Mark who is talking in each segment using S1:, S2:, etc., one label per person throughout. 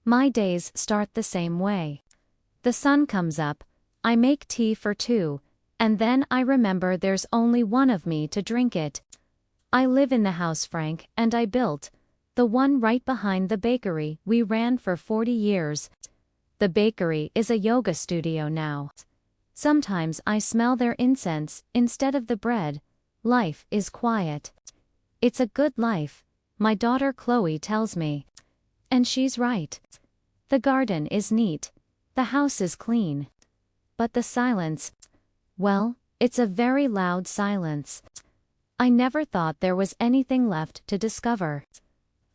S1: My days start the same way. The sun comes up, I make tea for two, and then I remember there's only one of me to drink it. I live in the house Frank and I built, the one right behind the bakery we ran for 40 years. The bakery is a yoga studio now. Sometimes I smell their incense instead of the bread. Life is quiet. It's a good life, my daughter Chloe tells me. And she's right. The garden is neat. The house is clean. But the silence, well, it's a very loud silence. I never thought there was anything left to discover.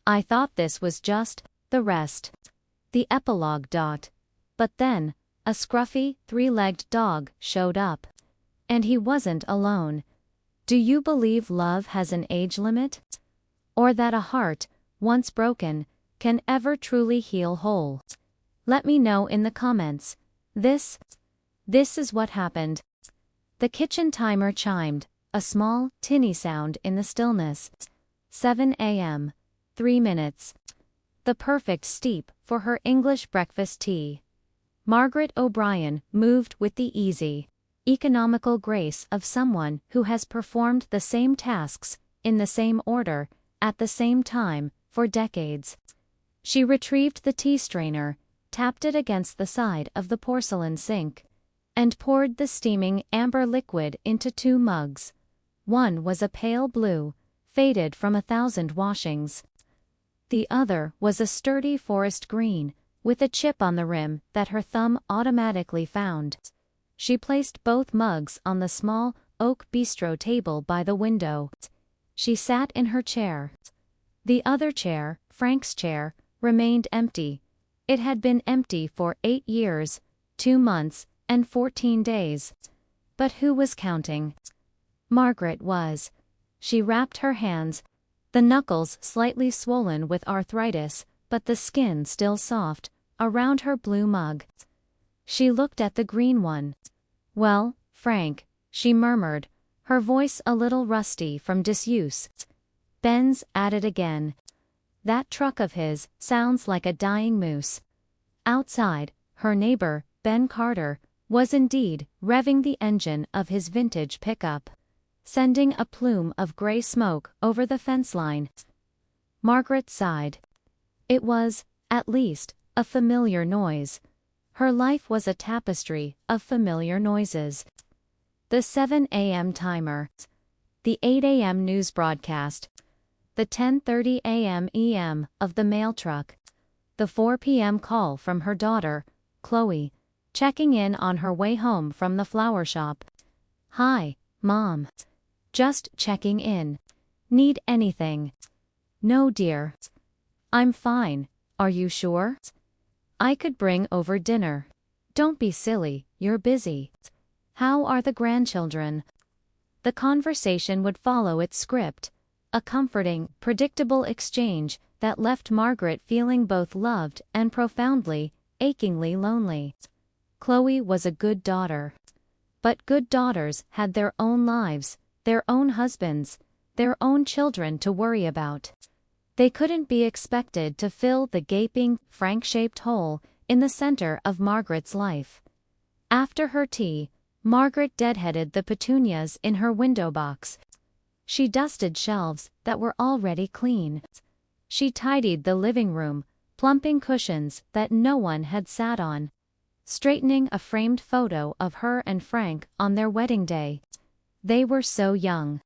S1: I thought this was just the rest. The epilogue. But then, a scruffy, three-legged dog showed up. And he wasn't alone. Do you believe love has an age limit? Or that a heart, once broken, can ever truly heal whole? Let me know in the comments. This is what happened. The kitchen timer chimed, a small, tinny sound in the stillness. 7 a.m. 3 minutes. The perfect steep for her English breakfast tea. Margaret O'Brien moved with the easy, economical grace of someone who has performed the same tasks, in the same order, at the same time, for decades. She retrieved the tea strainer, tapped it against the side of the porcelain sink, and poured the steaming amber liquid into 2 mugs. One was a pale blue, faded from 1,000 washings. The other was a sturdy forest green, with a chip on the rim that her thumb automatically found. She placed both mugs on the small, oak bistro table by the window. She sat in her chair. The other chair, Frank's chair, remained empty. It had been empty for 8 years, 2 months, and 14 days. But who was counting? Margaret was. She wrapped her hands, the knuckles slightly swollen with arthritis, but the skin still soft, around her blue mug. She looked at the green one. Well, Frank, she murmured, her voice a little rusty from disuse. Ben's at it again. That truck of his sounds like a dying moose. Outside, her neighbor, Ben Carter, was indeed revving the engine of his vintage pickup, sending a plume of gray smoke over the fence line. Margaret sighed. It was, at least, a familiar noise. Her life was a tapestry of familiar noises. The 7 a.m. timer. The 8 a.m. news broadcast. The 10:30 a.m. EM of the mail truck. The 4 p.m. call from her daughter, Chloe, checking in on her way home from the flower shop. Hi, Mom. Just checking in. Need anything? No, dear. I'm fine. Are you sure? I could bring over dinner. Don't be silly, you're busy. How are the grandchildren? The conversation would follow its script, a comforting, predictable exchange that left Margaret feeling both loved and profoundly, achingly lonely. Chloe was a good daughter. But good daughters had their own lives, their own husbands, their own children to worry about. They couldn't be expected to fill the gaping, Frank-shaped hole in the center of Margaret's life. After her tea, Margaret deadheaded the petunias in her window box. She dusted shelves that were already clean. She tidied the living room, plumping cushions that no one had sat on, straightening a framed photo of her and Frank on their wedding day. They were so young.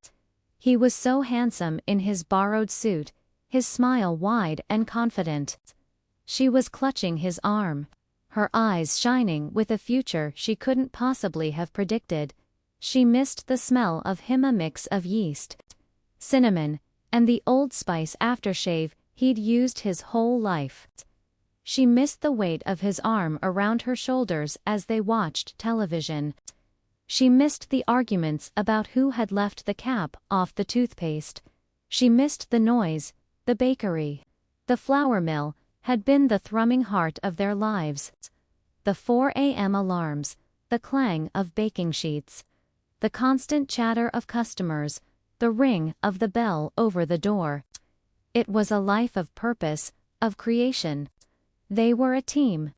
S1: He was so handsome in his borrowed suit, his smile wide and confident. She was clutching his arm, her eyes shining with a future she couldn't possibly have predicted. She missed the smell of him, a mix of yeast, cinnamon, and the Old Spice aftershave he'd used his whole life. She missed the weight of his arm around her shoulders as they watched television. She missed the arguments about who had left the cap off the toothpaste. She missed the noise. The bakery, the flour mill, had been the thrumming heart of their lives. The 4 a.m. alarms, the clang of baking sheets, the constant chatter of customers, the ring of the bell over the door. It was a life of purpose, of creation. They were a team.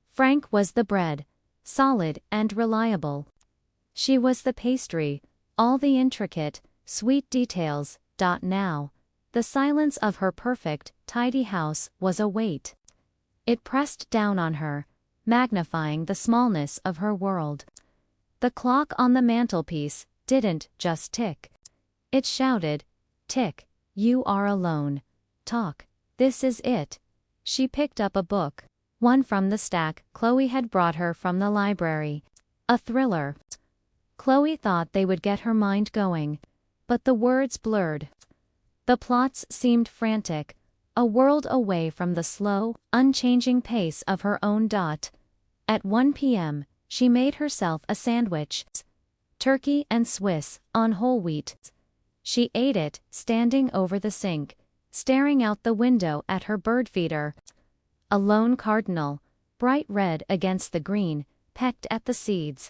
S1: Frank was the bread, solid and reliable. She was the pastry, all the intricate, sweet details. Now, the silence of her perfect, tidy house was a weight. It pressed down on her, magnifying the smallness of her world. The clock on the mantelpiece didn't just tick. It shouted, "Tick, you are alone. Talk, this is it." She picked up a book, one from the stack Chloe had brought her from the library. A thriller. Chloe thought they would get her mind going, but the words blurred. The plots seemed frantic, a world away from the slow, unchanging pace of her own. At 1 p.m., she made herself a sandwich. Turkey and Swiss, on whole wheat. She ate it, standing over the sink, staring out the window at her bird feeder. A lone cardinal, bright red against the green, pecked at the seeds.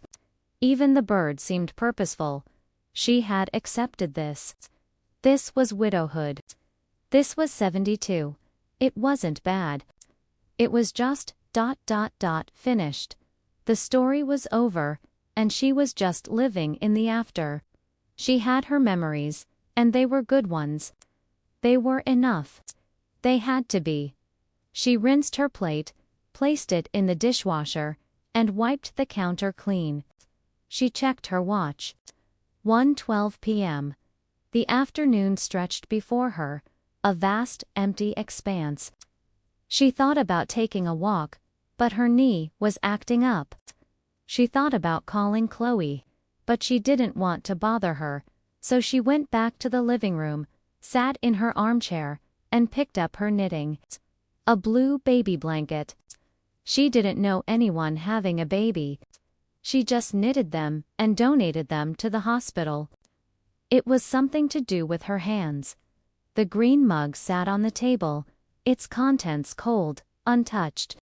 S1: Even the bird seemed purposeful. She had accepted this. This was widowhood. This was 72. It wasn't bad. It was just ... finished. The story was over, and she was just living in the after. She had her memories, and they were good ones. They were enough. They had to be. She rinsed her plate, placed it in the dishwasher, and wiped the counter clean. She checked her watch. 1:12 p.m. The afternoon stretched before her, a vast, empty expanse. She thought about taking a walk, but her knee was acting up. She thought about calling Chloe, but she didn't want to bother her, so she went back to the living room, sat in her armchair, and picked up her knitting. A blue baby blanket. She didn't know anyone having a baby. She just knitted them and donated them to the hospital. It was something to do with her hands. The green mug sat on the table, its contents cold, untouched.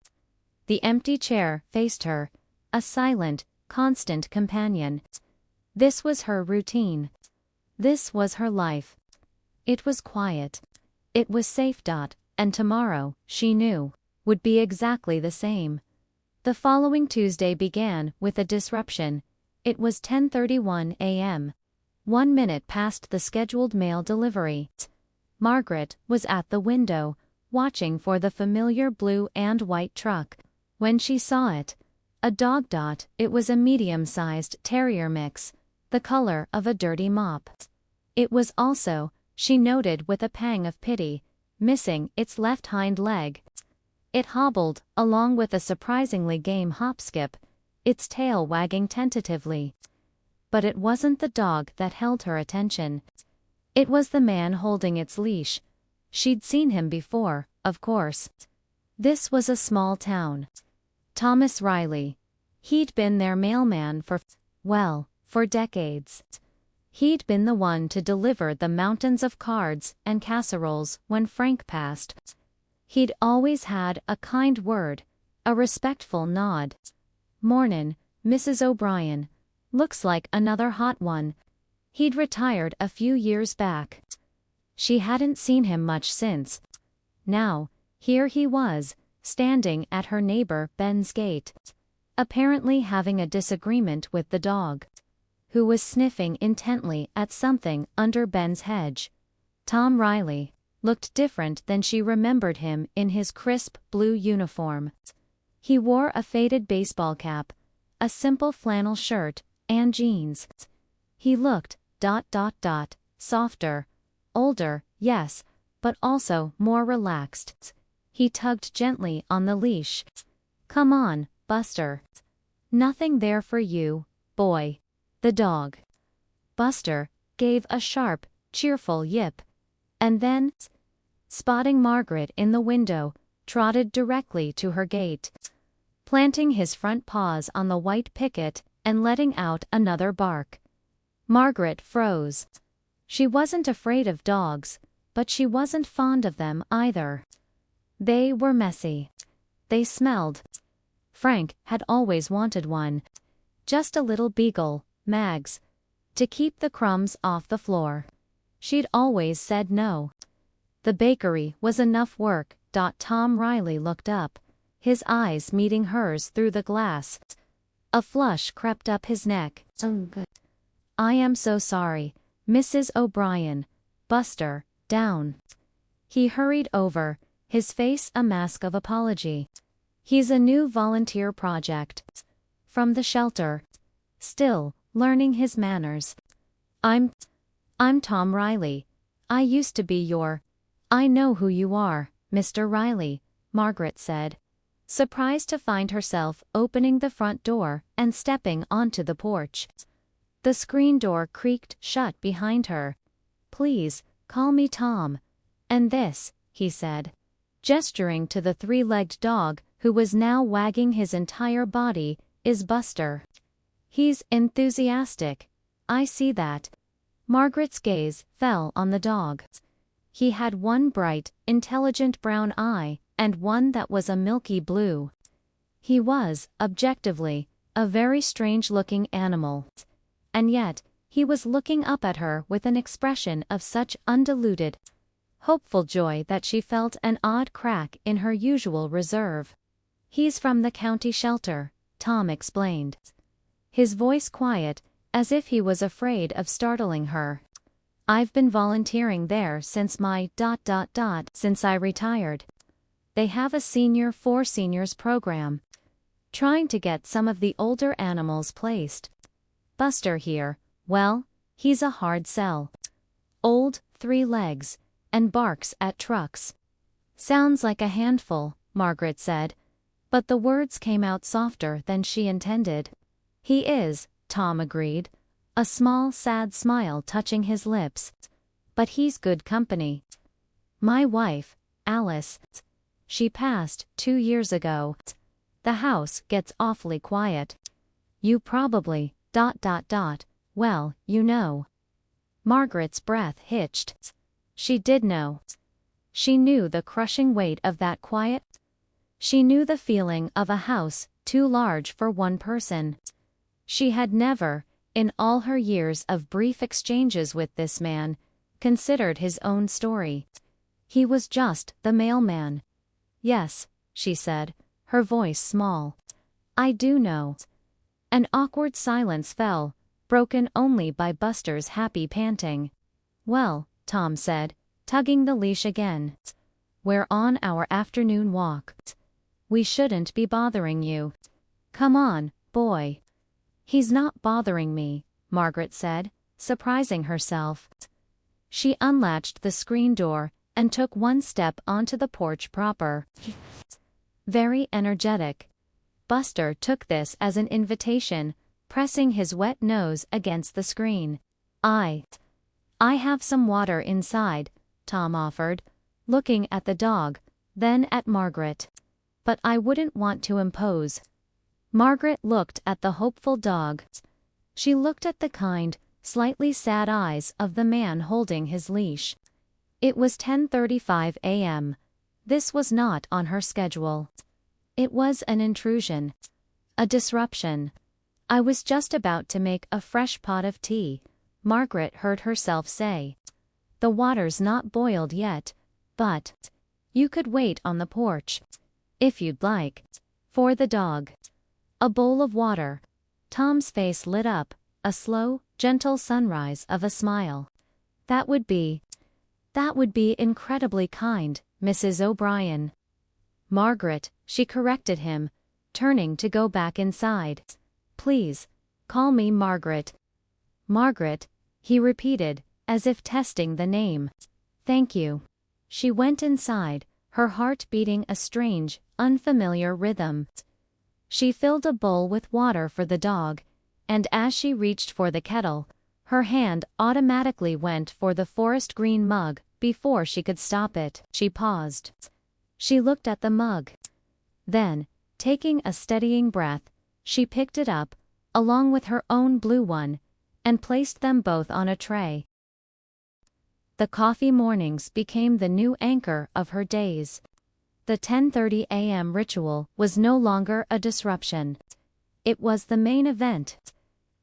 S1: The empty chair faced her, a silent, constant companion. This was her routine. This was her life. It was quiet. It was safe. And tomorrow, she knew, would be exactly the same. The following Tuesday began with a disruption. It was 10:31 a.m. 1 minute past the scheduled mail delivery. Margaret was at the window, watching for the familiar blue and white truck. When she saw it, a dog. It was a medium-sized terrier mix, the color of a dirty mop. It was also, she noted with a pang of pity, missing its left hind leg. It hobbled along with a surprisingly game hop-skip, its tail wagging tentatively. But it wasn't the dog that held her attention. It was the man holding its leash. She'd seen him before, of course. This was a small town. Thomas Riley. He'd been their mailman for decades. He'd been the one to deliver the mountains of cards and casseroles when Frank passed. He'd always had a kind word, a respectful nod. "Mornin', Mrs. O'Brien. Looks like another hot one." He'd retired a few years back. She hadn't seen him much since. Now, here he was, standing at her neighbor Ben's gate, apparently having a disagreement with the dog, who was sniffing intently at something under Ben's hedge. Tom Riley looked different than she remembered him in his crisp blue uniform. He wore a faded baseball cap, a simple flannel shirt, and jeans. He looked ... softer, older, yes, but also more relaxed. He tugged gently on the leash. "Come on, Buster. Nothing there for you, boy." The dog, Buster, gave a sharp, cheerful yip, and then, spotting Margaret in the window, trotted directly to her gate, planting his front paws on the white picket and letting out another bark. Margaret froze. She wasn't afraid of dogs, but she wasn't fond of them either. They were messy. They smelled. Frank had always wanted one. Just a little beagle, Mags, to keep the crumbs off the floor. She'd always said no. The bakery was enough work. Tom Riley looked up. his eyes meeting hers through the glass. A flush crept up his neck. I am so sorry, Mrs. O'Brien. Buster, down. He hurried over, his face a mask of apology. He's a new volunteer project. From the shelter. Still, learning his manners. I'm Tom Riley. I used to be your... I know who you are, Mr. Riley, Margaret said, surprised to find herself opening the front door and stepping onto the porch. The screen door creaked shut behind her. Please, call me Tom. And this, he said, gesturing to the three-legged dog who was now wagging his entire body, is Buster. He's enthusiastic. I see that. Margaret's gaze fell on the dog. He had one bright, intelligent brown eye, and one that was a milky blue. He was, objectively, a very strange-looking animal. And yet, he was looking up at her with an expression of such undiluted, hopeful joy that she felt an odd crack in her usual reserve. He's from the county shelter, Tom explained. His voice quiet, as if he was afraid of startling her. I've been volunteering there since since I retired. They have a senior for seniors program. Trying to get some of the older animals placed. Buster here, well, he's a hard sell. Old, 3 legs, and barks at trucks. Sounds like a handful, Margaret said, but the words came out softer than she intended. He is, Tom agreed, a small sad smile touching his lips. But he's good company. My wife, Alice, she passed 2 years ago. The house gets awfully quiet. You probably, well, you know. Margaret's breath hitched. She did know. She knew the crushing weight of that quiet. She knew the feeling of a house too large for one person. She had never, in all her years of brief exchanges with this man, considered his own story. He was just the mailman. Yes, she said, her voice small. I do know. An awkward silence fell, broken only by Buster's happy panting. Well, Tom said, tugging the leash again. We're on our afternoon walk. We shouldn't be bothering you. Come on, boy. He's not bothering me, Margaret said, surprising herself. She unlatched the screen door and took one step onto the porch proper. Very energetic. Buster took this as an invitation, pressing his wet nose against the screen. I have some water inside, Tom offered, looking at the dog, then at Margaret. But I wouldn't want to impose. Margaret looked at the hopeful dog. She looked at the kind, slightly sad eyes of the man holding his leash. It was 10:35 a.m. This was not on her schedule. It was an intrusion. A disruption. I was just about to make a fresh pot of tea, Margaret heard herself say. The water's not boiled yet, but you could wait on the porch, if you'd like, for the dog. A bowl of water. Tom's face lit up, a slow, gentle sunrise of a smile. That would be incredibly kind, Mrs. O'Brien. Margaret, she corrected him, turning to go back inside. Please, call me Margaret. Margaret, he repeated, as if testing the name. Thank you. She went inside, her heart beating a strange, unfamiliar rhythm. She filled a bowl with water for the dog, and as she reached for the kettle, her hand automatically went for the forest green mug before she could stop it. She paused. She looked at the mug. Then, taking a steadying breath, she picked it up, along with her own blue one, and placed them both on a tray. The coffee mornings became the new anchor of her days. The 10:30 a.m. ritual was no longer a disruption. It was the main event.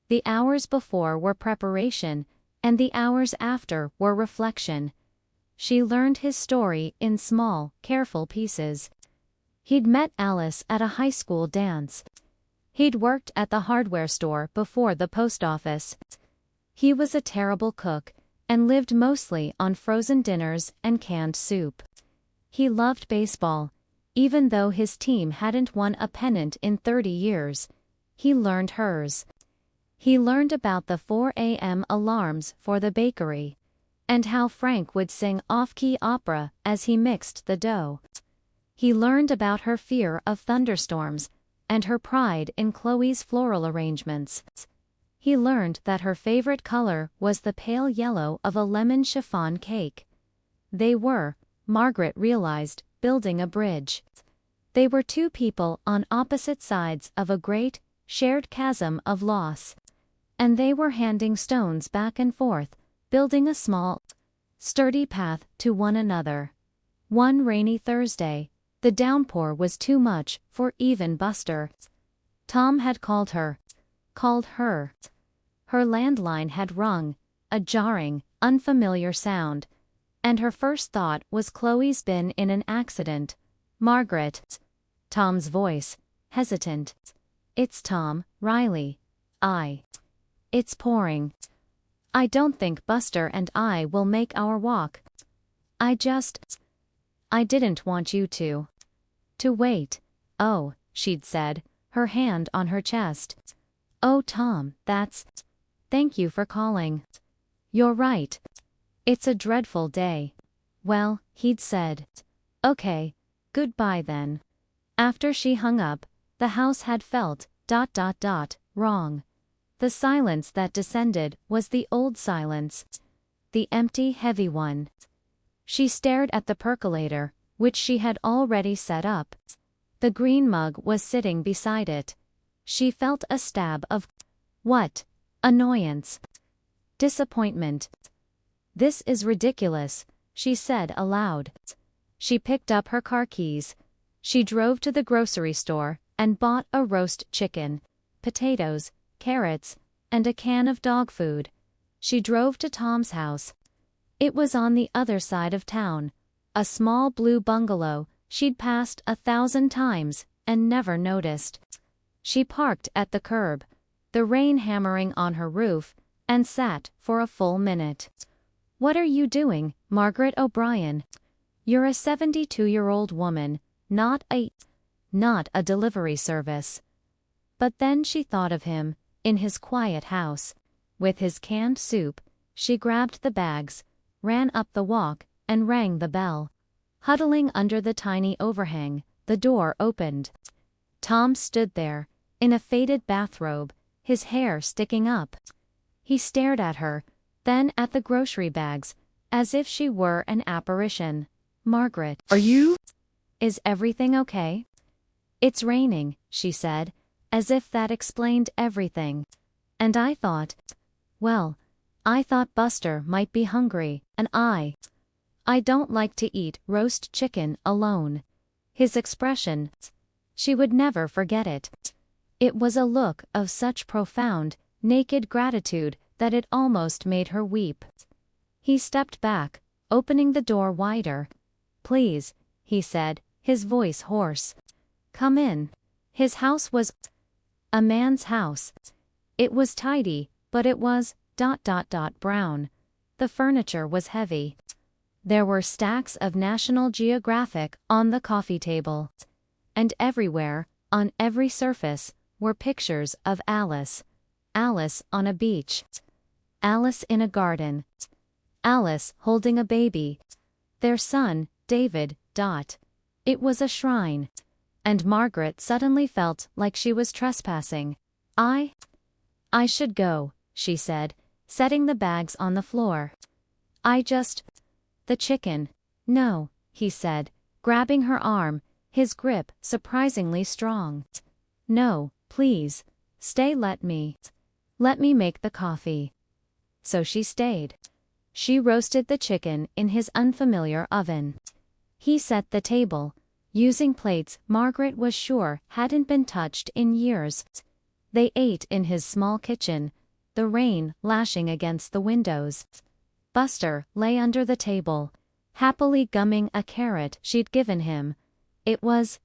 S1: The hours before were preparation, and the hours after were reflection. She learned his story in small, careful pieces. He'd met Alice at a high school dance. He'd worked at the hardware store before the post office. He was a terrible cook and lived mostly on frozen dinners and canned soup. He loved baseball, even though his team hadn't won a pennant in 30 years. He learned hers. He learned about the 4 a.m. alarms for the bakery, and how Frank would sing off-key opera as he mixed the dough. He learned about her fear of thunderstorms and her pride in Chloe's floral arrangements. He learned that her favorite color was the pale yellow of a lemon chiffon cake. They were, Margaret realized, building a bridge. They were two people on opposite sides of a great, shared chasm of loss. And they were handing stones back and forth, building a small, sturdy path to one another. One rainy Thursday, the downpour was too much for even Buster. Tom had called her. Her landline had rung, a jarring, unfamiliar sound, and her first thought was Chloe's been in an accident. Margaret. Tom's voice, hesitant. It's Tom, Riley. It's pouring. I don't think Buster and I will make our walk. I didn't want you to wait. Oh, she'd said, her hand on her chest. Oh Tom, thank you for calling. You're right. It's a dreadful day. Well, he'd said. Okay, goodbye then. After she hung up, the house had felt, wrong. The silence that descended was the old silence. The empty, heavy one. She stared at the percolator, which she had already set up. The green mug was sitting beside it. She felt a stab of what? Annoyance. Disappointment. This is ridiculous, she said aloud. She picked up her car keys. She drove to the grocery store and bought a roast chicken, potatoes, carrots, and a can of dog food. She drove to Tom's house. It was on the other side of town, a small blue bungalow she'd passed 1,000 times and never noticed. She parked at the curb, the rain hammering on her roof, and sat for a full minute. What are you doing, Margaret O'Brien? You're a 72-year-old woman, not a delivery service. But then she thought of him, in his quiet house, with his canned soup. She grabbed the bags, ran up the walk, and rang the bell. Huddling under the tiny overhang, the door opened. Tom stood there, in a faded bathrobe, his hair sticking up. He stared at her, then at the grocery bags, as if she were an apparition. Margaret. Is everything okay? It's raining, she said, as if that explained everything. And I thought Buster might be hungry, and I don't like to eat roast chicken alone. His expression, she would never forget it. It was a look of such profound, naked gratitude that it almost made her weep. He stepped back, opening the door wider. Please, he said, his voice hoarse. Come in. His house was a man's house. It was tidy, but it was brown. The furniture was heavy. There were stacks of National Geographic on the coffee table. And everywhere, on every surface, were pictures of Alice. Alice on a beach. Alice in a garden. Alice holding a baby. Their son, David. It was a shrine. And Margaret suddenly felt like she was trespassing. I should go, she said, setting the bags on the floor. The chicken. No, he said, grabbing her arm, his grip surprisingly strong. No, please. Stay, let me make the coffee. So she stayed. She roasted the chicken in his unfamiliar oven. He set the table, using plates Margaret was sure hadn't been touched in years. They ate in his small kitchen, the rain lashing against the windows. Buster lay under the table, happily gumming a carrot she'd given him. It was,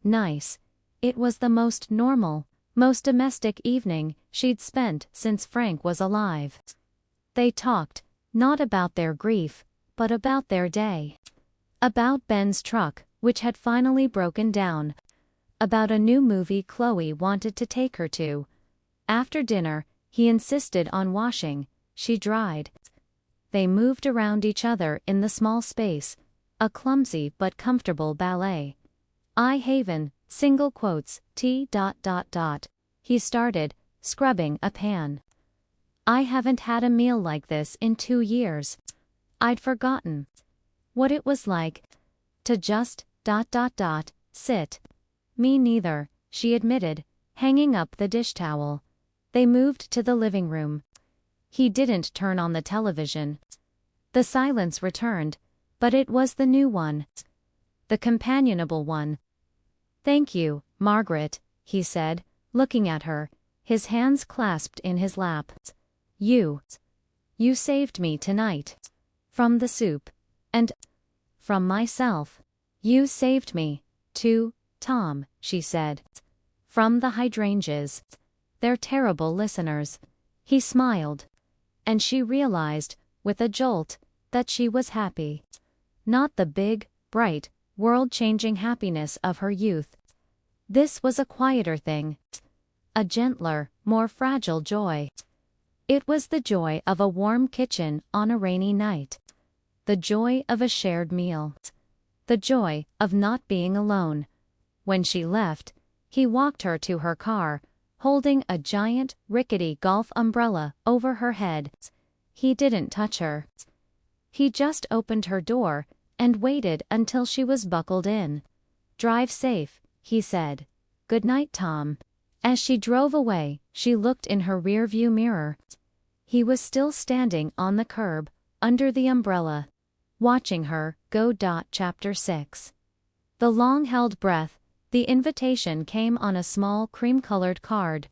S1: nice. It was the most normal, most domestic evening she'd spent since Frank was alive. They talked, not about their grief, but about their day. About Ben's truck, which had finally broken down. About a new movie Chloe wanted to take her to. After dinner, he insisted on washing. She dried. They moved around each other in the small space, a clumsy but comfortable ballet. I Haven, single quotes, T. He started, scrubbing a pan. I haven't had a meal like this in 2 years. I'd forgotten what it was like to just, sit. Me neither, she admitted, hanging up the dish towel. They moved to the living room. He didn't turn on the television. The silence returned, but it was the new one. The companionable one. Thank you, Margaret, he said, looking at her, his hands clasped in his lap. You saved me tonight. From the soup. And from myself. You saved me, too, Tom, she said. From the hydrangeas. They're terrible listeners. He smiled. And she realized, with a jolt, that she was happy. Not the big, bright, world-changing happiness of her youth. This was a quieter thing. A gentler, more fragile joy. It was the joy of a warm kitchen on a rainy night. The joy of a shared meal. The joy of not being alone. When she left, he walked her to her car, holding a giant, rickety golf umbrella over her head. He didn't touch her. He just opened her door and waited until she was buckled in. Drive safe, he said. Good night, Tom. As she drove away, she looked in her rearview mirror. He was still standing on the curb, under the umbrella, watching her go. Chapter 6. The long-held breath, the invitation came on a small cream-colored card.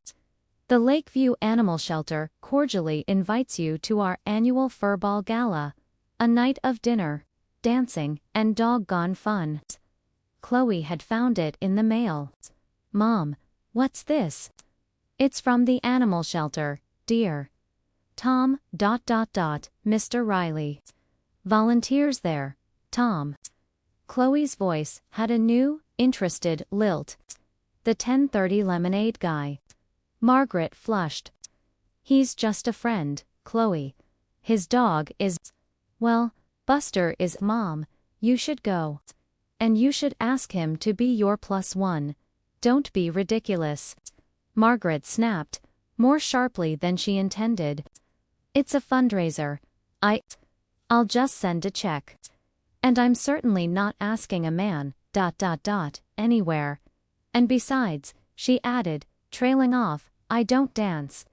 S1: The Lakeview Animal Shelter cordially invites you to our annual Furball Gala, a night of dinner, dancing, and doggone fun. Chloe had found it in the mail. Mom, what's this? It's from the animal shelter, dear. Tom. Mr. Riley. Volunteers there, Tom. Chloe's voice had a new, interested lilt. The 10:30 lemonade guy. Margaret flushed. He's just a friend, Chloe. His dog is... Well, Buster is. Mom, you should go. And you should ask him to be your +1. Don't be ridiculous. Margaret snapped, more sharply than she intended. It's a fundraiser. I'll just send a check. And I'm certainly not asking a man, anywhere. And besides, she added, trailing off, I don't dance.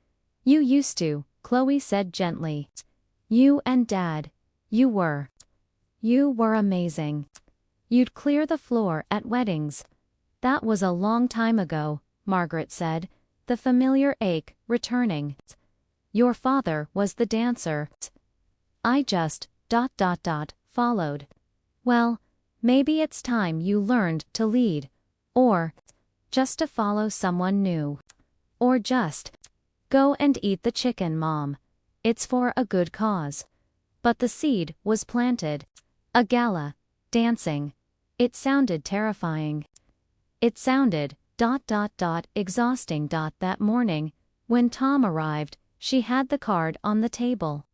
S1: You used to, Chloe said gently. You and Dad. You were amazing. You'd clear the floor at weddings. That was a long time ago, Margaret said, the familiar ache returning. Your father was the dancer. I just, followed. Well, maybe it's time you learned to lead. Or just to follow someone new. Or just go and eat the chicken, Mom. It's for a good cause. But the seed was planted. A gala. Dancing. It sounded terrifying. It sounded, exhausting. That morning, when Tom arrived, she had the card on the table.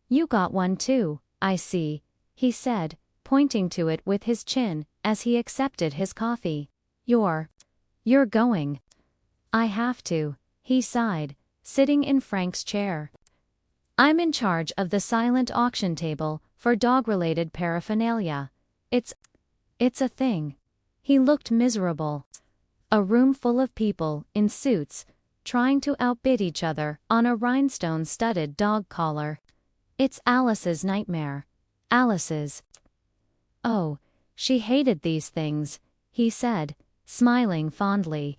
S1: You got one too, I see, he said, pointing to it with his chin, as he accepted his coffee. You're going. I have to, he sighed, sitting in Frank's chair. I'm in charge of the silent auction table for dog-related paraphernalia. It's a thing. He looked miserable. A room full of people in suits, trying to outbid each other on a rhinestone-studded dog collar. It's Alice's nightmare. Alice's. Oh, she hated these things, he said, smiling fondly.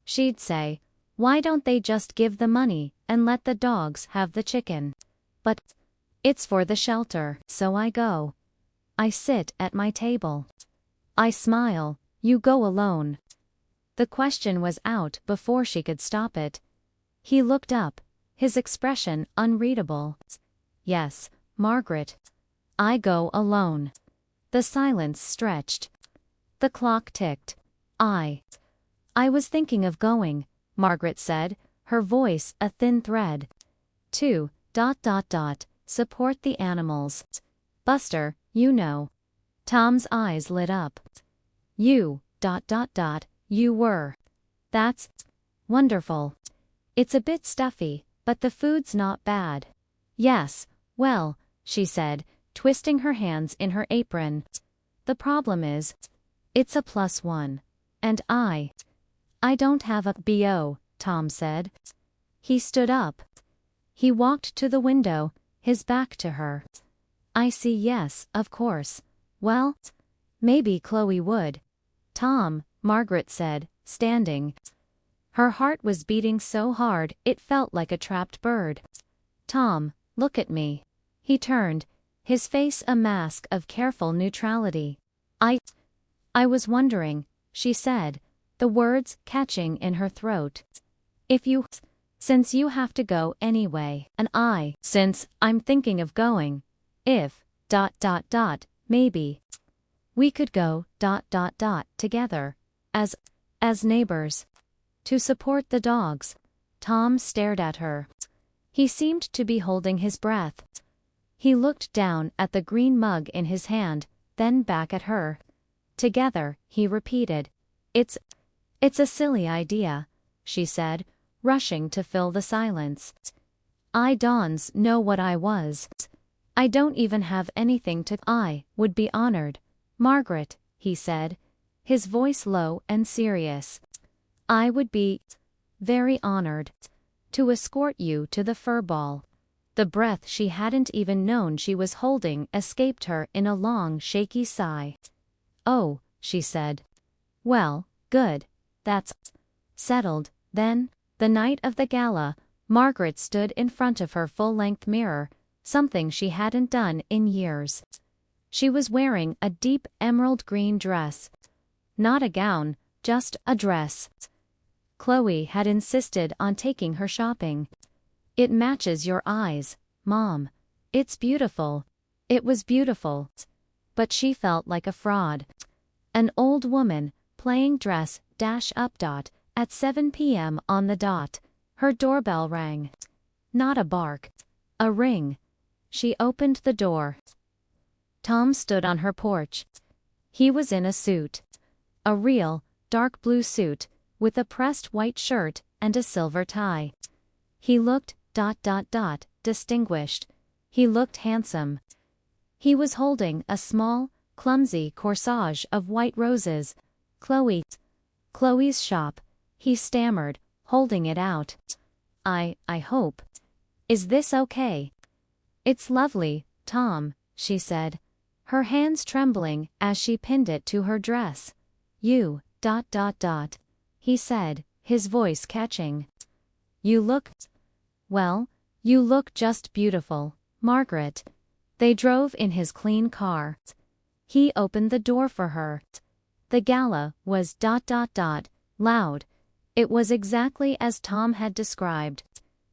S1: She'd say, why don't they just give the money and let the dogs have the chicken? But it's for the shelter, so I go. I sit at my table. I smile. You go alone. The question was out before she could stop it. He looked up, his expression unreadable. Yes, Margaret. I go alone. The silence stretched. The clock ticked. I was thinking of going, Margaret said, her voice a thin thread. To ... support the animals. Buster, you know. Tom's eyes lit up. You ... you were. That's wonderful. It's a bit stuffy, but the food's not bad. Yes, well, she said, twisting her hands in her apron. The problem is, it's a +1. And I don't have a BO, Tom said. He stood up. He walked to the window, his back to her. I see, yes, of course. Well, maybe Chloe would. Tom, Margaret said, standing. Her heart was beating so hard it felt like a trapped bird. Tom, look at me. He turned, his face a mask of careful neutrality. I was wondering, she said, the words catching in her throat. Since you have to go anyway, and since I'm thinking of going, if, maybe, we could go, together, as neighbors, to support the dogs. Tom stared at her. He seemed to be holding his breath. He looked down at the green mug in his hand, then back at her. Together, he repeated. It's a silly idea, she said, rushing to fill the silence. I don't know what I was. I don't even have anything to. I would be honored, Margaret, he said, his voice low and serious. I would be very honored to escort you to the fur ball. The breath she hadn't even known she was holding escaped her in a long, shaky sigh. Oh, she said. Well, good. That's settled, then. The night of the gala, Margaret stood in front of her full-length mirror, something she hadn't done in years. She was wearing a deep emerald green dress. Not a gown, just a dress. Chloe had insisted on taking her shopping. It matches your eyes, Mom. It's beautiful. It was beautiful. But she felt like a fraud. An old woman, playing dress up. At 7 p.m. on the dot, her doorbell rang. Not a bark. A ring. She opened the door. Tom stood on her porch. He was in a suit. A real, dark blue suit, with a pressed white shirt and a silver tie. He looked, distinguished. He looked handsome. He was holding a small, clumsy corsage of white roses. Chloe's shop, he stammered, holding it out. I hope. Is this okay? It's lovely, Tom, she said, her hands trembling as she pinned it to her dress. You, he said, his voice catching. You look, well, you look just beautiful, Margaret. They drove in his clean car. He opened the door for her. The gala was loud. It was exactly as Tom had described.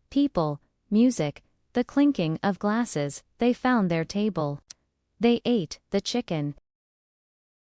S1: People, music, the clinking of glasses. They found their table. They ate the chicken.